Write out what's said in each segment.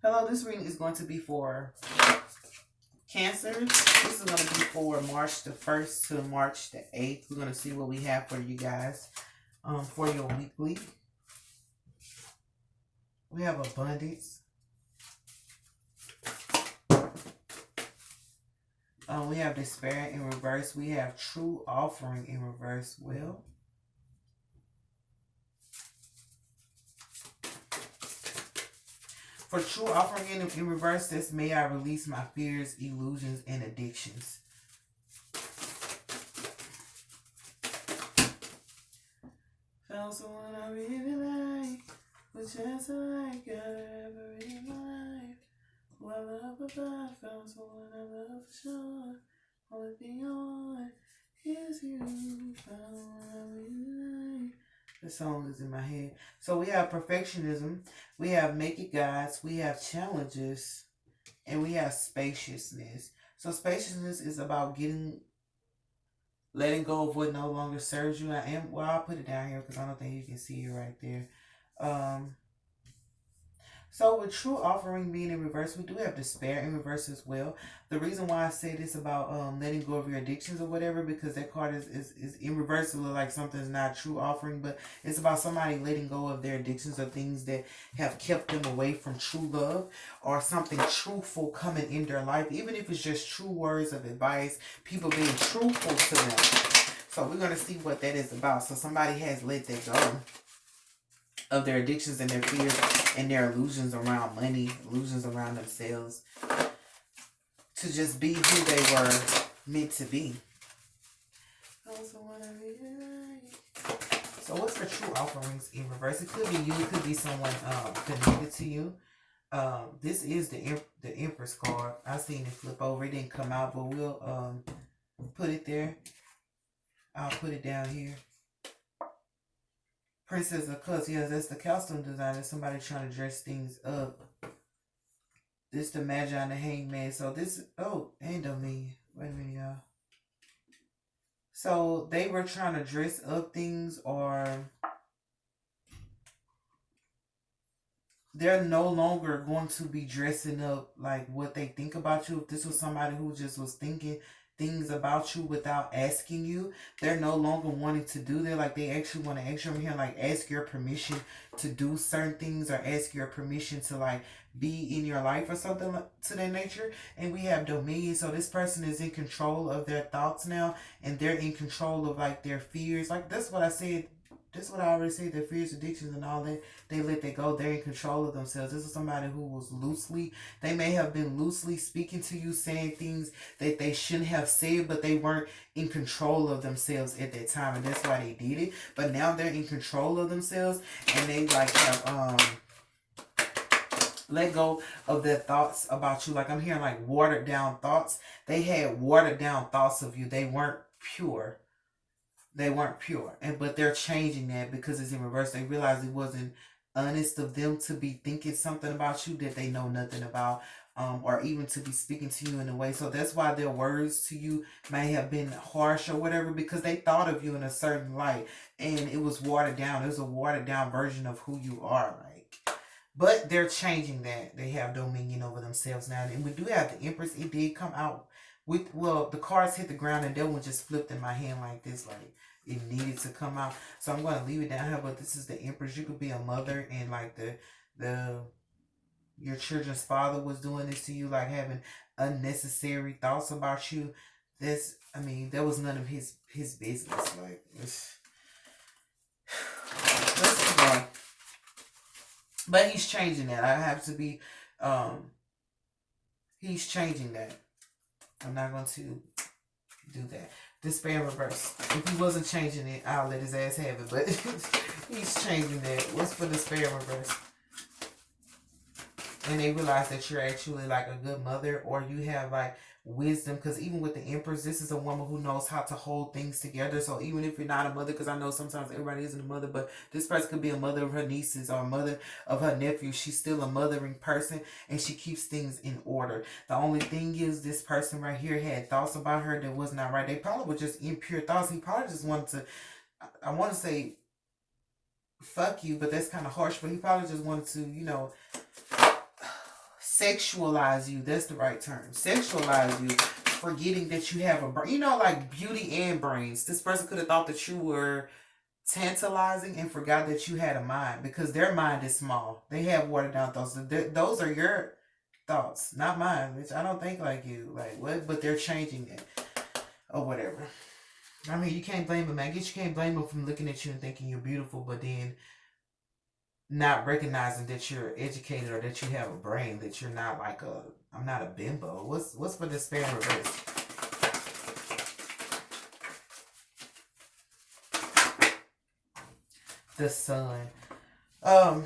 Hello, this reading is going to be for Cancer. This is going to be for March the 1st to March the 8th. We're going to see what we have for you guys for your weekly. We have abundance. We have despair in reverse. We have true offering in reverse. Well, for true offering in reverse, this may I release my fears, illusions, and addictions. Found someone I really like, but just like ever in my life. Who I love above, found someone I love for sure. Only thing I want is you. Found someone I really like. The song is in my head. So we have perfectionism, we have make it gods, we have challenges, and we have spaciousness. So spaciousness is about letting go of what no longer serves you. I'll put it down here because I don't think you can see it right there. So with true offering being in reverse, we do have despair in reverse as well. The reason why I say this about letting go of your addictions or whatever, because that card is in reverse. It looks like something's not true offering, but it's about somebody letting go of their addictions or things that have kept them away from true love or something truthful coming in their life, even if it's just true words of advice, people being truthful to them. So we're going to see what that is about. So somebody has let that go of their addictions and their fears and their illusions around money, illusions around themselves, to just be who they were meant to be. So what's for true offerings in reverse? It could be you, it could be someone connected to you. This is the Empress card. I seen it flip over. It didn't come out, but we'll put it there. I'll put it down here. Princess of Cups, yes, that's the costume designer. Somebody trying to dress things up. This the Magi and the Hangman. So this, and Dominion. Wait a minute, y'all. So they were trying to dress up things, or they're no longer going to be dressing up like what they think about you. If this was somebody who just was thinking things about you without asking you, they're no longer wanting to do that. Like they actually want to actually here, like ask your permission to do certain things or ask your permission to like be in your life or something to that nature. And we have Dominion. So this person is in control of their thoughts now, and they're in control of like their fears. Like that's what I said. That's what I already said. Their fears, addictions, and all that. They let that go. They're in control of themselves. This is somebody who was they may have been loosely speaking to you, saying things that they shouldn't have said, but they weren't in control of themselves at that time, and that's why they did it. But now they're in control of themselves, and they like have let go of their thoughts about you. Like I'm hearing like watered down thoughts. They had watered down thoughts of you. They weren't pure. But they're changing that because it's in reverse. They realize it wasn't honest of them to be thinking something about you that they know nothing about, or even to be speaking to you in a way. So that's why their words to you may have been harsh or whatever, because they thought of you in a certain light, and it was watered down. It was a watered down version of who you are, but they're changing that. They have dominion over themselves now. And we do have the Empress. It did come out with, the cards hit the ground, and that one just flipped in my hand like this, like it needed to come out. So I'm going to leave it down here, but this is the Empress. You could be a mother, and like your children's father was doing this to you, like having unnecessary thoughts about you. That was none of his business. Like, let's go. But he's changing that. I have to be, he's changing that. I'm not going to do that. Despair reverse. If he wasn't changing it, I'll let his ass have it. But he's changing that. What's for despair reverse? And they realize that you're actually like a good mother, or you have like wisdom, because even with the Empress, this is a woman who knows how to hold things together. So even if you're not a mother, because I know sometimes everybody isn't a mother, but this person could be a mother of her nieces or a mother of her nephews. She's still a mothering person, and she keeps things in order. The only thing is, this person right here had thoughts about her that was not right. They probably were just impure thoughts. He probably just wanted to, I want to say fuck you, but that's kind of harsh, but he probably just wanted to, sexualize you. That's the right term. Sexualize you, forgetting that you have a brain. You know, like beauty and brains. This person could have thought that you were tantalizing and forgot that you had a mind, because their mind is small. They have watered down thoughts. Those are your thoughts, not mine. Which I don't think like you. Like what? But they're changing it or whatever. I mean, you can't blame them. I guess you can't blame them from looking at you and thinking you're beautiful, but then not recognizing that you're educated or that you have a brain, that you're not like a, I'm not a bimbo. What's for despair in reverse? The sun. Um,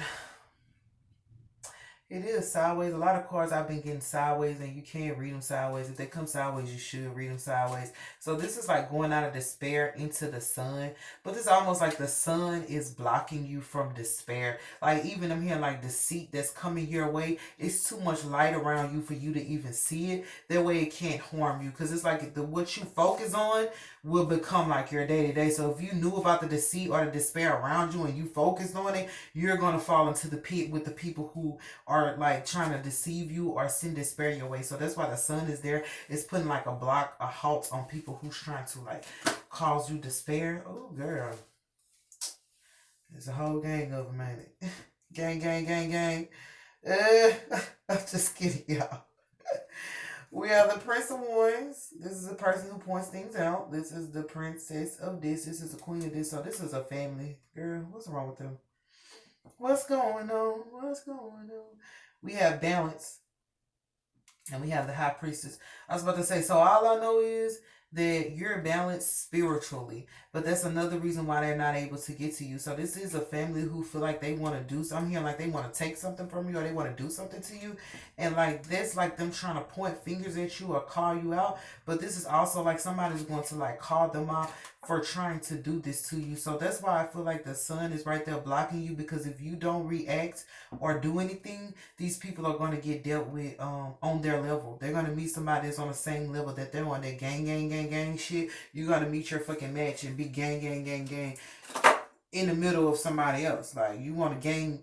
It is sideways. A lot of cards I've been getting sideways, and you can't read them sideways. If they come sideways, you should read them sideways. So this is like going out of despair into the sun. But it's almost like the sun is blocking you from despair. Like even I'm hearing like deceit that's coming your way. It's too much light around you for you to even see it. That way it can't harm you. Because it's like what you focus on will become like your day to day. So if you knew about the deceit or the despair around you and you focused on it, you're going to fall into the pit with the people who are like trying to deceive you or send despair your way. So that's why the sun is there. It's putting like a block, a halt on people who's trying to like cause you despair. Oh girl, there's a whole gang of them, ain't it? Gang, gang, gang, gang. I'm just kidding, y'all. We are the Prince of Wands. This is a person who points things out. This is the princess of this. This is the queen of this. So this is a family. Girl, what's wrong with them? What's going on? What's going on? We have balance. And we have the high priestess. I was about to say, so all I know is that you're balanced spiritually. But that's another reason why they're not able to get to you. So this is a family who feel like they want to do something. I'm hearing like they want to take something from you or they want to do something to you. And like that's like them trying to point fingers at you or call you out. But this is also like somebody's going to like call them out for trying to do this to you. So that's why I feel like the sun is right there blocking you, because if you don't react or do anything, these people are going to get dealt with on their level. They're going to meet somebody that's on the same level that they're on, that gang shit. You're going to meet your fucking match and be gang in the middle of somebody else. Like you want to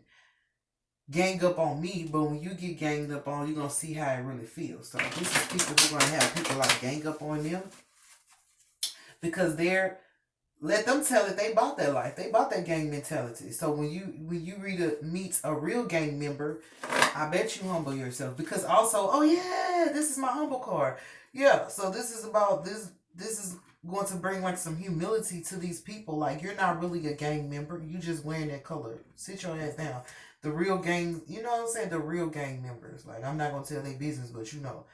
gang up on me, but when you get ganged up on, you're going to see how it really feels. So this is people who are going to have people like gang up on them, because let them tell it, they bought that life. They bought that gang mentality. So when you meet a real gang member, I bet you humble yourself. Because also, oh yeah, this is my humble card. Yeah, so this is about this is going to bring like some humility to these people. Like you're not really a gang member. You just wearing that color. Sit your ass down. The real gang, you know what I'm saying? The real gang members. Like I'm not gonna tell their business, but you know,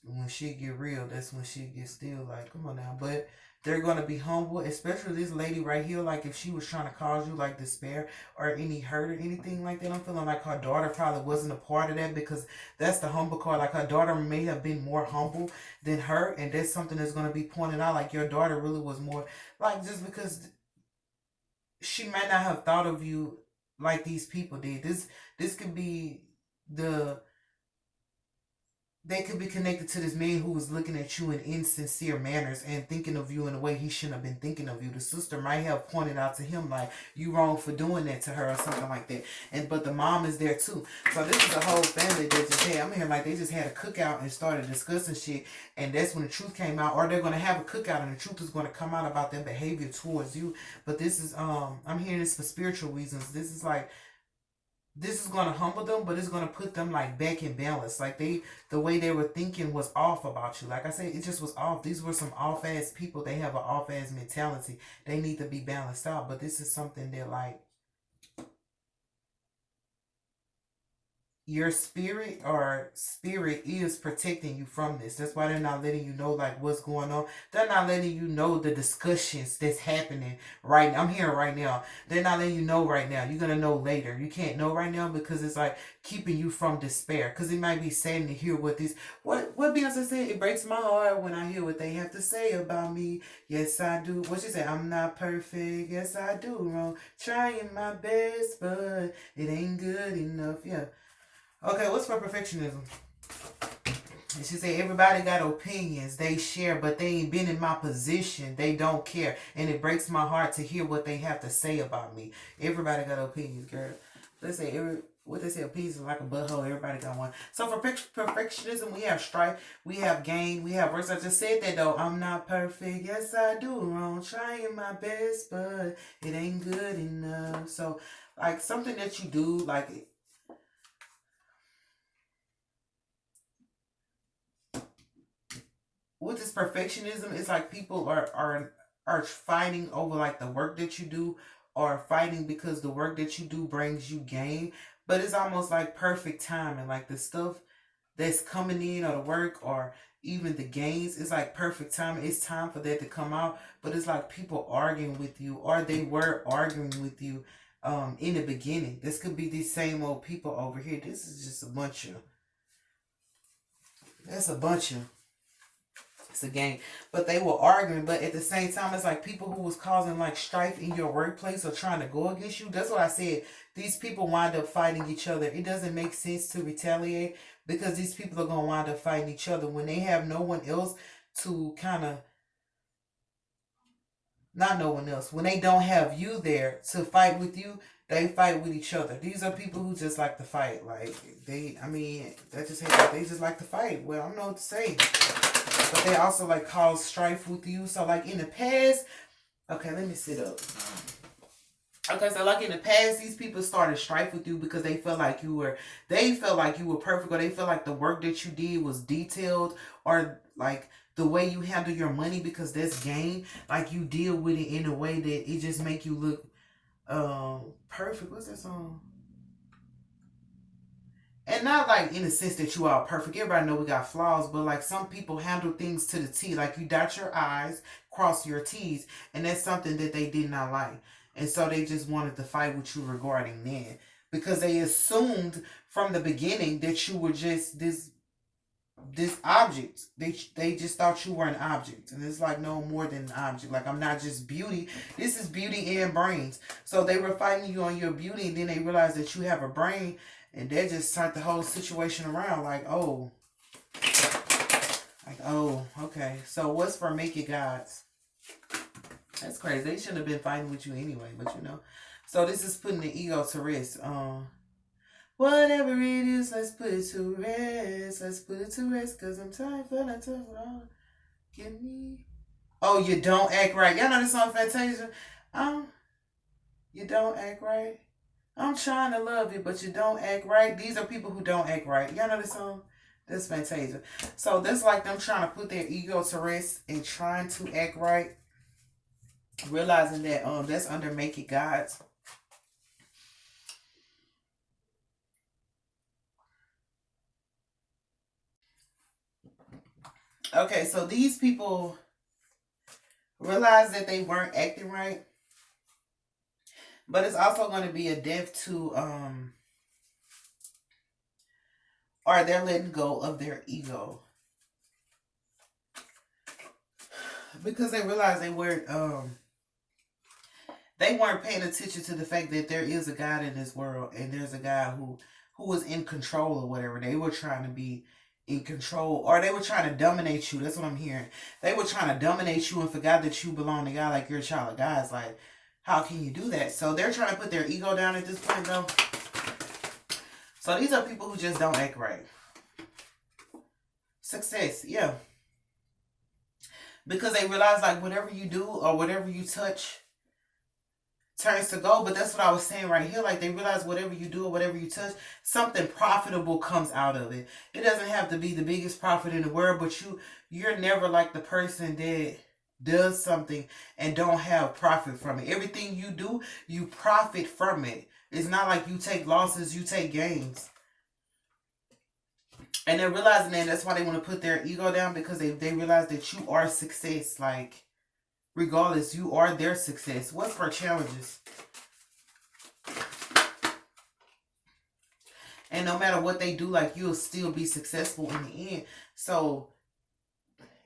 when shit get real, that's when shit gets still. Like, come on now. But they're gonna be humble, especially this lady right here. Like, if she was trying to cause you like despair or any hurt or anything like that, I'm feeling like her daughter probably wasn't a part of that, because that's the humble card. Like, her daughter may have been more humble than her, and that's something that's gonna be pointed out. Like, your daughter really was more like, just because she might not have thought of you like these people did. This could be they could be connected to this man who was looking at you in insincere manners and thinking of you in a way he shouldn't have been thinking of you. The sister might have pointed out to him like, you wrong for doing that to her or something like that. But the mom is there too. So this is a whole family that just had, I'm hearing like they just had a cookout and started discussing shit, and that's when the truth came out. Or they're gonna have a cookout and the truth is gonna come out about their behavior towards you. But this is I'm hearing this for spiritual reasons. This is going to humble them, but it's going to put them like back in balance. Like the way they were thinking was off about you. Like I said, it just was off. These were some off ass people. They have an off ass mentality. They need to be balanced out. But this is something that like your spirit is protecting you from this. That's why they're not letting you know like what's going on. They're not letting you know the discussions that's happening right now. I'm hearing right now. They're not letting you know right now. You're gonna know later. You can't know right now because it's like keeping you from despair. Because it might be sad to hear what Beyonce said. It breaks my heart when I hear what they have to say about me. Yes, I do. What she said? I'm not perfect. Yes, I do wrong. Trying my best, but it ain't good enough. Yeah. Okay, what's for perfectionism? And she said, everybody got opinions. They share, but they ain't been in my position. They don't care. And it breaks my heart to hear what they have to say about me. Everybody got opinions, girl. Let's say, what they say, a piece is like a butthole. Everybody got one. So for perfectionism, we have strife, we have gain, we have works. I just said that though. I'm not perfect. Yes, I do wrong. Trying my best, but it ain't good enough. So like something that you do, like with this perfectionism, it's like people are fighting over like the work that you do, or fighting because the work that you do brings you gain. But it's almost like perfect timing, like the stuff that's coming in, or the work, or even the gains. It's like perfect timing. It's time for that to come out. But it's like people arguing with you, or they were arguing with you in the beginning. This could be these same old people over here. This is just a bunch of, that's a bunch of, it's a game. But they were arguing, but at the same time, it's like people who was causing like strife in your workplace or trying to go against you. That's what I said. These people wind up fighting each other. It doesn't make sense to retaliate, because these people are going to wind up fighting each other when they have no one else to kind of, not no one else, when they don't have you there to fight with you. They fight with each other. These are people who just like to fight. Like they, I mean, that just they just like to fight. Well, I don't know what to say. But they also like cause strife with you. So like in the past, okay, let me sit up. Okay, so like in the past, these people started strife with you because they felt like you were perfect, or they felt like the work that you did was detailed, or like the way you handle your money, because that's gain. Like you deal with it in a way that it just make you look perfect. What's that song? And not like in the sense that you are perfect. Everybody know we got flaws, but like some people handle things to the T. Like you dot your I's, cross your T's, and that's something that they did not like. And so they just wanted to fight with you regarding that. Because they assumed from the beginning that you were just this object. They just thought you were an object. And it's like no more than an object. Like I'm not just beauty. This is beauty and brains. So they were fighting you on your beauty, and then they realized that you have a brain. And that just turned the whole situation around. Oh, okay. So what's for make it God's? That's crazy. They shouldn't have been fighting with you anyway, but you know. So this is putting the ego to rest. Whatever it is, let's put it to rest. Let's put it to rest, cause I'm tired for that tough all. Give me. Oh, you don't act right. Y'all know this song Fantasia? You don't act right. I'm trying to love you, but you don't act right. These are people who don't act right. Y'all know this song? That's Fantasia. So that's like them trying to put their ego to rest and trying to act right. Realizing that that's under Make It God's. Okay, so these people realized that they weren't acting right. But it's also going to be a death to or they're letting go of their ego. Because they realized they weren't paying attention to the fact that there is a God in this world, and there's a God who was in control or whatever. They were trying to be in control, or they were trying to dominate you. That's what I'm hearing. They were trying to dominate you and forgot that you belong to God, like you're a child of God. It's like, how can you do that? So they're trying to put their ego down at this point, though. So these are people who just don't act right. Success, yeah. Because they realize like whatever you do or whatever you touch turns to gold. But that's what I was saying right here. Like they realize whatever you do or whatever you touch, something profitable comes out of it. It doesn't have to be the biggest profit in the world, but you're never like the person that does something and don't have profit from it. Everything you do, you profit from it. It's not like you take losses, you take gains. And they're realizing that that's why they want to put their ego down, because they realize that you are success. Like, regardless, you are their success. What's for challenges? And no matter what they do, like, you'll still be successful in the end. So,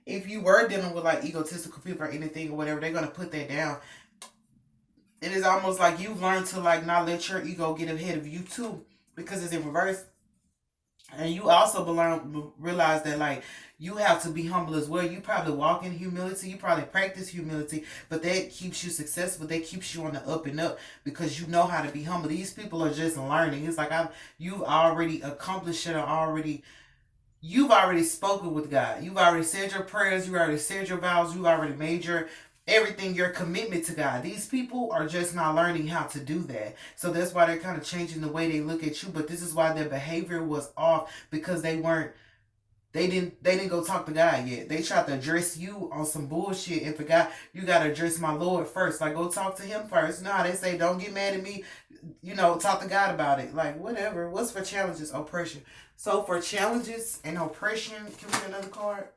if you were dealing with, like, egotistical people or anything or whatever, they're going to put that down. It is almost like you've learned to, like, not let your ego get ahead of you, too. Because it's in reverse. And you also realize that like you have to be humble as well. You probably walk in humility, you probably practice humility, but that keeps you successful. That keeps you on the up and up because you know how to be humble. These people are just learning. It's like you've already accomplished it, or you've already spoken with God. You've already said your prayers. You already said your vows. You already made your everything, your commitment to God. These people are just not learning how to do that. So that's why they're kind of changing the way they look at you. But this is why their behavior was off because they didn't go talk to God yet. They tried to address you on some bullshit and forgot you gotta address my Lord first. Like go talk to him first. No, they say don't get mad at me. Talk to God about it. Like whatever. What's for challenges? Oppression. So for challenges and oppression, can we get another card?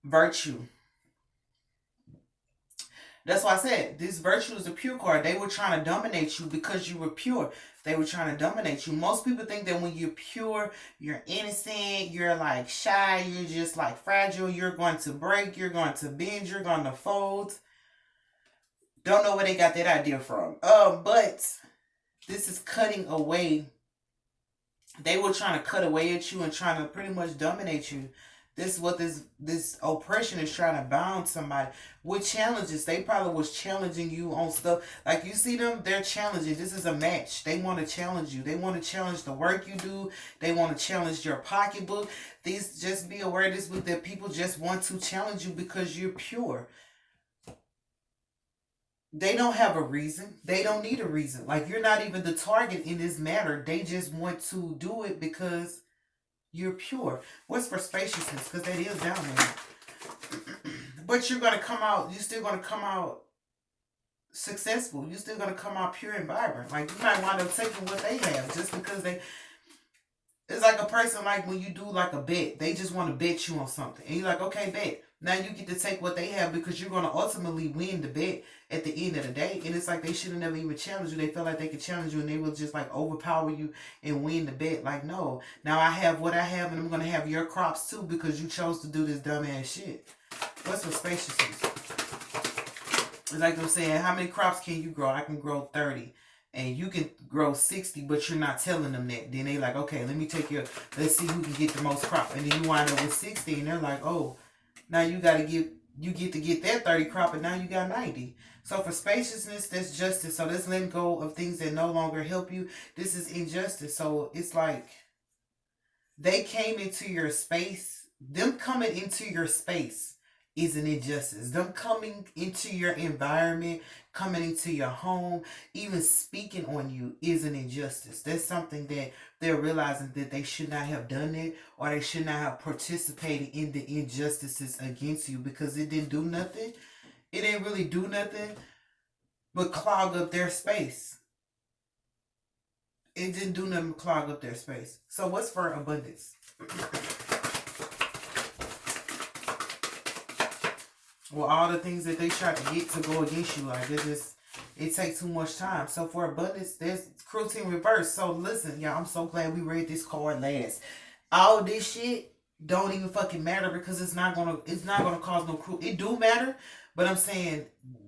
Virtue. That's why I said this virtue is a pure card. They were trying to dominate you because you were pure. They were trying to dominate you. Most people think that when you're pure, you're innocent, you're like shy, you're just like fragile, you're going to break, you're going to bend, you're going to fold. Don't know where they got that idea from. But this is cutting away. They were trying to cut away at you and trying to pretty much dominate you. This is what this oppression is trying to bound somebody with challenges. They probably was challenging you on stuff. Like you see them, they're challenging. This is a match. They want to challenge you. They want to challenge the work you do. They want to challenge your pocketbook. These just be aware this with that people just want to challenge you because you're pure. They don't have a reason. They don't need a reason. Like you're not even the target in this matter. They just want to do it because you're pure. What's for spaciousness? Because that is down there. But you're going to come out, you're still going to come out successful. You're still going to come out pure and vibrant. Like you might wind up taking what they have just because it's like a person like when you do like a bet. They just want to bet you on something. And you're like, okay, bet. Now you get to take what they have because you're going to ultimately win the bet at the end of the day. And it's like they should have never even challenged you. They felt like they could challenge you and they will just like overpower you and win the bet. Like, no. Now I have what I have and I'm going to have your crops too because you chose to do this dumbass shit. What's for spaciousness? It's like I'm saying, how many crops can you grow? I can grow 30. And you can grow 60, but you're not telling them that. Then they like, okay, let's see who can get the most crop. And then you wind up with 60 and they're like, oh, now you get to get that 30 crop and now you got 90. So for spaciousness, that's justice. So that's letting go of things that no longer help you. This is injustice. So it's like they came into your space. Them coming into your space is an injustice. Them coming into your environment, coming into your home, even speaking on you is an injustice. That's something that they're realizing that they should not have done it or they should not have participated in the injustices against you because it didn't do nothing. It didn't really do nothing but clog up their space. It didn't do nothing but clog up their space. So what's for abundance? Well, all the things that they try to get to go against you, like it takes too much time. So for abundance, there's cruelty in reverse. So listen, y'all, I'm so glad we read this card last. All this shit don't even fucking matter because it's not gonna cause no cruelty. It do matter, but I'm saying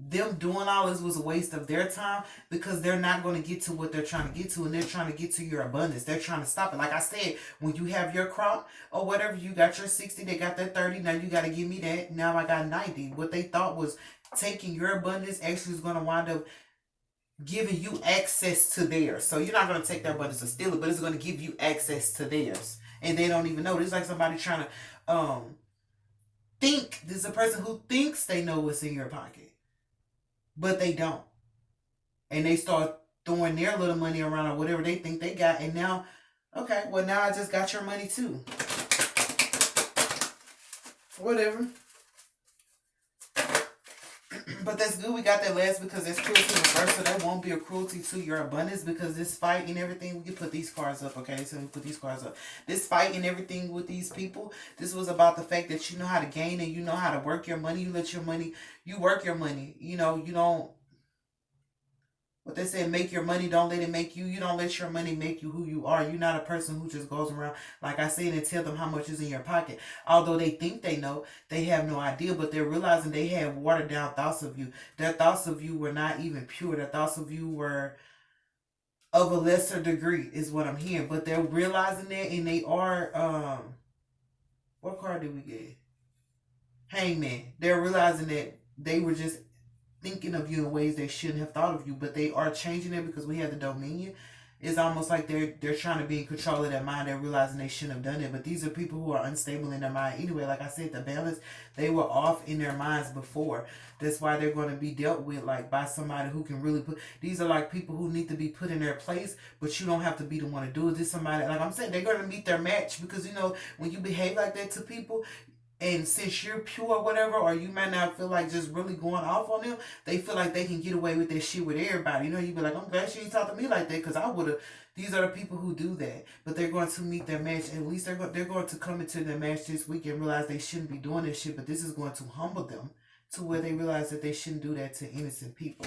them doing all this was a waste of their time because they're not going to get to what they're trying to get to and they're trying to get to your abundance. They're trying to stop it. Like I said, when you have your crop or whatever, you got your 60, they got that 30, now you got to give me that. Now I got 90. What they thought was taking your abundance actually is going to wind up giving you access to theirs. So you're not going to take their abundance and steal it, but it's going to give you access to theirs. And they don't even know. It's like somebody trying to think. This is a person who thinks they know what's in your pocket. But they don't. And they start throwing their little money around or whatever they think they got. And now, okay, well now I just got your money too. Whatever. But that's good we got that last because that's cruelty in reverse. So that won't be a cruelty to your abundance because this fight and everything, we can put these cards up, okay? So we put these cards up. This fight and everything with these people, this was about the fact that you know how to gain and you know how to work your money. You work your money. You don't, what they say, make your money, don't let it make you. You don't let your money make you who you are. You're not a person who just goes around, like I said, and tell them how much is in your pocket. Although they think they know, they have no idea, but they're realizing they have watered down thoughts of you. Their thoughts of you were not even pure. Their thoughts of you were of a lesser degree is what I'm hearing. But they're realizing that, and they are what card did we get? Hangman. They're realizing that they were just thinking of you in ways they shouldn't have thought of you, but they are changing it because we have the dominion. It's almost like they're trying to be in control of their mind. They're realizing they shouldn't have done it. But these are people who are unstable in their mind anyway. Like I said, the balance, they were off in their minds before. That's why they're going to be dealt with like by somebody who can really put. These are like people who need to be put in their place, but you don't have to be the one to do it. This somebody, like I'm saying, they're going to meet their match because you know when you behave like that to people, and since you're pure or whatever, or you might not feel like just really going off on them, they feel like they can get away with that shit with everybody. You know, you be like, I'm glad she ain't talk to me like that because I would have. These are the people who do that. But they're going to meet their match. At least they're going to come into their match this week and realize they shouldn't be doing this shit. But this is going to humble them to where they realize that they shouldn't do that to innocent people.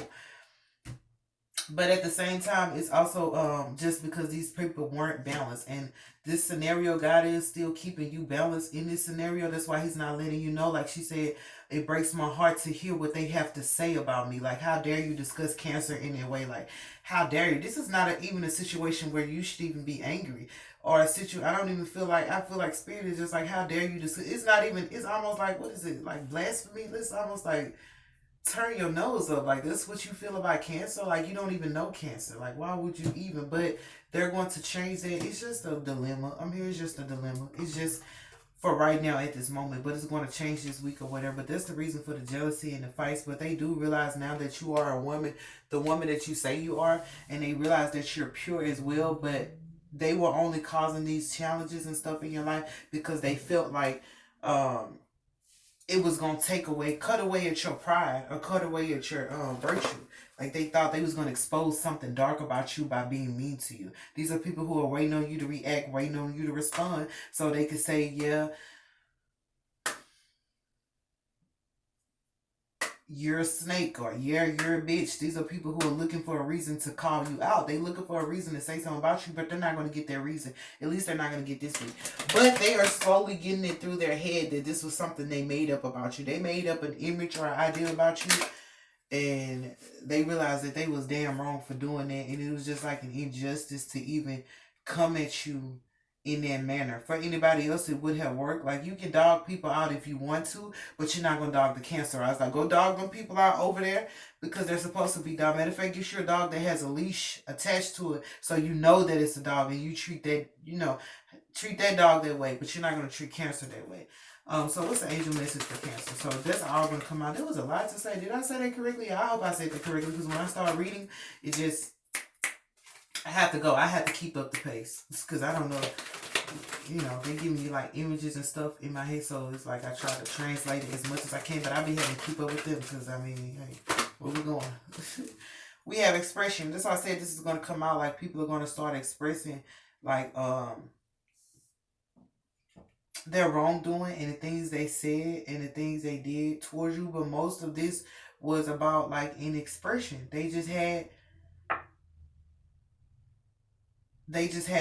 But at the same time, it's also just because these people weren't balanced. And this scenario, God is still keeping you balanced in this scenario. That's why he's not letting you know. Like she said, it breaks my heart to hear what they have to say about me. Like, how dare you discuss cancer in a way? Like, how dare you? This is not even a situation where you should even be angry. Or a situation, I don't even feel like, I feel like spirit is just like, how dare you discuss. It's not even, it's almost like, what is it? Like blasphemy? It's almost like, turn your nose up. Like, this what you feel about cancer? Like, you don't even know cancer. Like, why would you even? But they're going to change that. It's just a dilemma. I'm here. It's just a dilemma. It's just for right now at this moment. But it's going to change this week or whatever. But that's the reason for the jealousy and the fights. But they do realize now that you are a woman, the woman that you say you are. And they realize that you're pure as well. But they were only causing these challenges and stuff in your life because they felt like, it was gonna cut away at your pride or cut away at your virtue. Like they thought they was gonna expose something dark about you by being mean to you. These are people who are waiting on you to react, waiting on you to respond, so they could say, "Yeah, you're a snake," or "Yeah, you're a bitch." These are people who are looking for a reason to call you out. They looking for a reason to say something about you, but they're not going to get their reason. At least they're not going to get this week. But they are slowly getting it through their head that this was something they made up about you. They made up an image or an idea about you, and they realized that they was damn wrong for doing that, and it was just like an injustice to even come at you in that manner. For anybody else, it would have worked. Like, you can dog people out if you want to, but you're not gonna dog the cancer. I was like, go dog them people out over there because they're supposed to be dog. Matter of fact, get your dog that has a leash attached to it, so you know that it's a dog, and you treat that, treat that dog that way. But you're not gonna treat cancer that way. So what's the angel message for cancer? So that's all gonna come out. There was a lot to say. Did I say that correctly? I hope I said that correctly because when I start reading, it just, I have to go. I have to keep up the pace because I don't know. They give me like images and stuff in my head, so it's like I try to translate it as much as I can, but I be having to keep up with them because hey, where we going? We have expression. That's why I said this is gonna come out. Like, people are gonna start expressing like their wrongdoing and the things they said and the things they did towards you. But most of this was about like an expression. They just had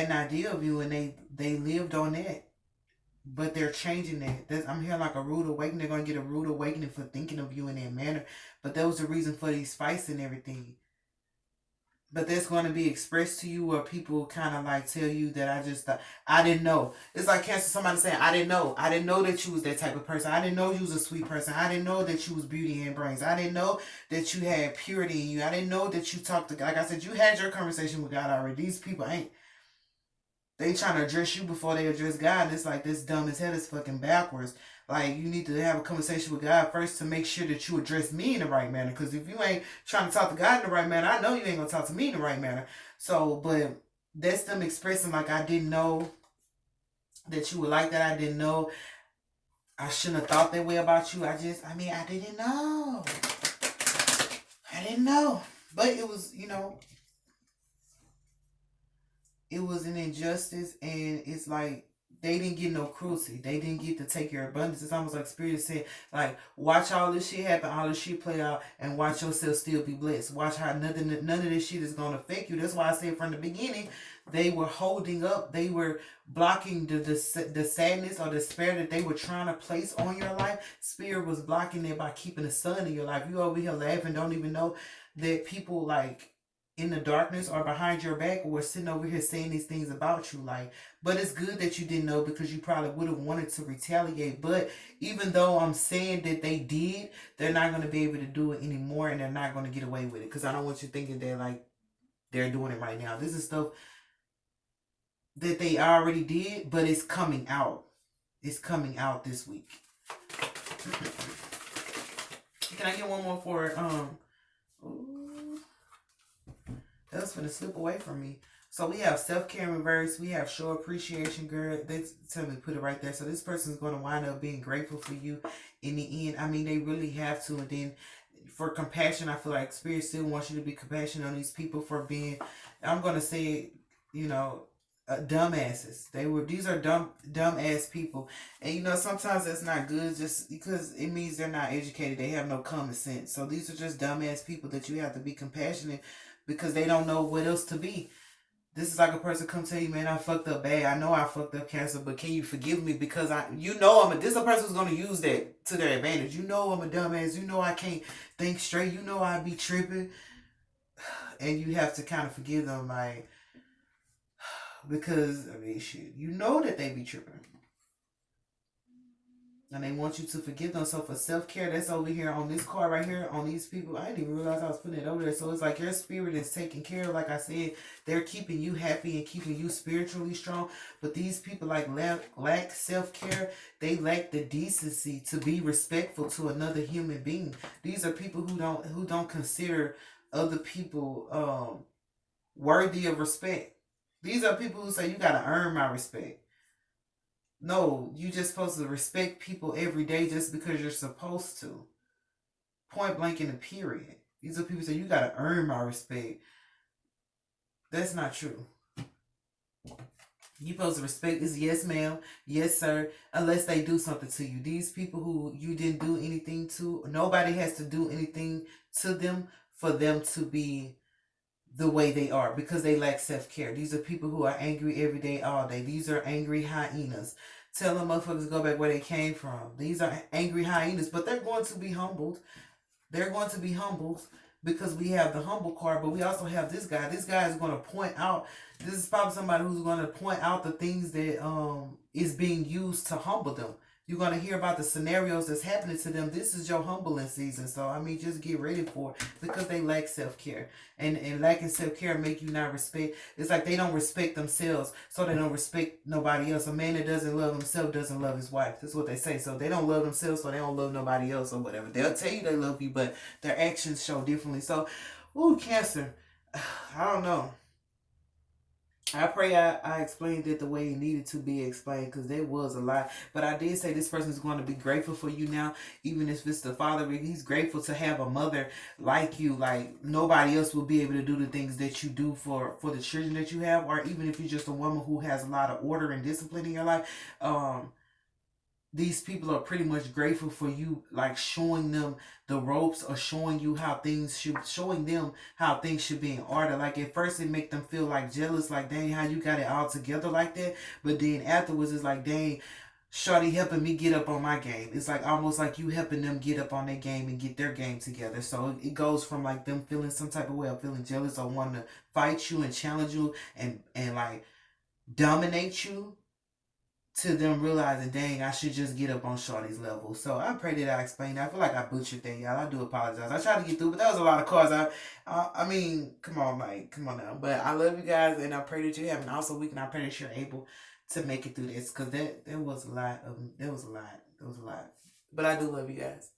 an idea of you, and they lived on that. But they're changing that. I'm hearing like a rude awakening. They're going to get a rude awakening for thinking of you in that manner. But that was the reason for these fights and everything. But that's going to be expressed to you, where people kind of like tell you that I didn't know. It's like cancer, somebody saying, I didn't know. I didn't know that you was that type of person. I didn't know you was a sweet person. I didn't know that you was beauty and brains. I didn't know that you had purity in you. I didn't know that you talked to God. Like I said, you had your conversation with God already. These people ain't. They trying to address you before they address God. And it's like, this dumb as hell is fucking backwards. Like, you need to have a conversation with God first to make sure that you address me in the right manner. Because if you ain't trying to talk to God in the right manner, I know you ain't going to talk to me in the right manner. So, but that's them expressing like, I didn't know that you would like that. I didn't know. I shouldn't have thought that way about you. I didn't know. I didn't know. But it was, it was an injustice, and it's like they didn't get no cruelty. They didn't get to take your abundance. It's almost like Spirit said, like, watch all this shit happen, all this shit play out, and watch yourself still be blessed. Watch how none of this shit is gonna affect you. That's why I said from the beginning, they were holding up, they were blocking the sadness or despair that they were trying to place on your life. Spirit was blocking it by keeping the sun in your life. You over here laughing, don't even know that people like in the darkness or behind your back or sitting over here saying these things about you. Like, but it's good that you didn't know, because you probably would have wanted to retaliate. But even though I'm saying that they did, they're not going to be able to do it anymore, and they're not going to get away with it, because I don't want you thinking that like they're doing it right now. This is stuff that they already did, but it's coming out. It's coming out this week. Can I get one more for ooh, that was gonna slip away from me. So we have self-care in reverse. We have show appreciation, girl. They tell me to put it right there. So this person's going to wind up being grateful for you in the end. I mean, they really have to. And then for compassion, I feel like Spirit still wants you to be compassionate on these people for being, I'm going to say it, you know, dumbasses. These are dumb ass people. And you know, sometimes that's not good, just because it means they're not educated. They have no common sense. So these are just dumb ass people that you have to be compassionate, because they don't know what else to be. This is like a person come tell you, man, I fucked up bad. I know I fucked up, Cancer, but can you forgive me? Because this is a person who's gonna use that to their advantage. You know I'm a dumbass. You know I can't think straight. You know I be tripping, and you have to kind of forgive them, like, because I mean, shit, you know that they be tripping. And they want you to forgive them. So for self-care, that's over here on this card right here, on these people. I didn't even realize I was putting it over there. So it's like your spirit is taken care of. Like I said, they're keeping you happy and keeping you spiritually strong. But these people like lack self-care. They lack the decency to be respectful to another human being. These are people who don't consider other people worthy of respect. These are people who say, you gotta earn my respect. No, you just supposed to respect people every day just because you're supposed to. Point blank in the period. These are people who say, you gotta earn my respect. That's not true. You supposed to respect is yes ma'am, yes sir, unless they do something to you. These people who you didn't do anything to, nobody has to do anything to them for them to be the way they are, because they lack self-care. These are people who are angry every day, all day. These are angry hyenas. Tell them motherfuckers to go back where they came from. These are angry hyenas, but they're going to be humbled. They're going to be humbled, because we have the humble card, but we also have this guy. This guy is going to point out, this is probably somebody who's going to point out the things that is being used to humble them. You're going to hear about the scenarios that's happening to them. This is your humbling season. So, I mean, just get ready for it, because they lack self-care. And lacking self-care make you not respect. It's like they don't respect themselves, so they don't respect nobody else. A man that doesn't love himself doesn't love his wife. That's what they say. So they don't love themselves, so they don't love nobody else or whatever. They'll tell you they love you, but their actions show differently. So, ooh, Cancer. I don't know. I pray I explained it the way it needed to be explained, because there was a lot. But I did say this person is going to be grateful for you now, even if it's the father. He's grateful to have a mother like you. Like nobody else will be able to do the things that you do for the children that you have, or even if you're just a woman who has a lot of order and discipline in your life. These people are pretty much grateful for you, like showing them the ropes, or showing you how things should, showing them how things should be in order. Like at first it make them feel like jealous, like dang, how you got it all together like that. But then afterwards it's like, dang, Shawty helping me get up on my game. It's like almost like you helping them get up on their game and get their game together. So it goes from like them feeling some type of way of feeling jealous or wanting to fight you and challenge you and like dominate you, to them realizing, dang, I should just get up on Shorty's level. So I pray that I explained that. I feel like I butchered that, y'all. I do apologize. I tried to get through, but that was a lot of cards. I mean, come on, Mike. Come on now. But I love you guys, and I pray that you have an awesome week, and I pray that you're able to make it through this, because that was a lot. There was a lot. But I do love you guys.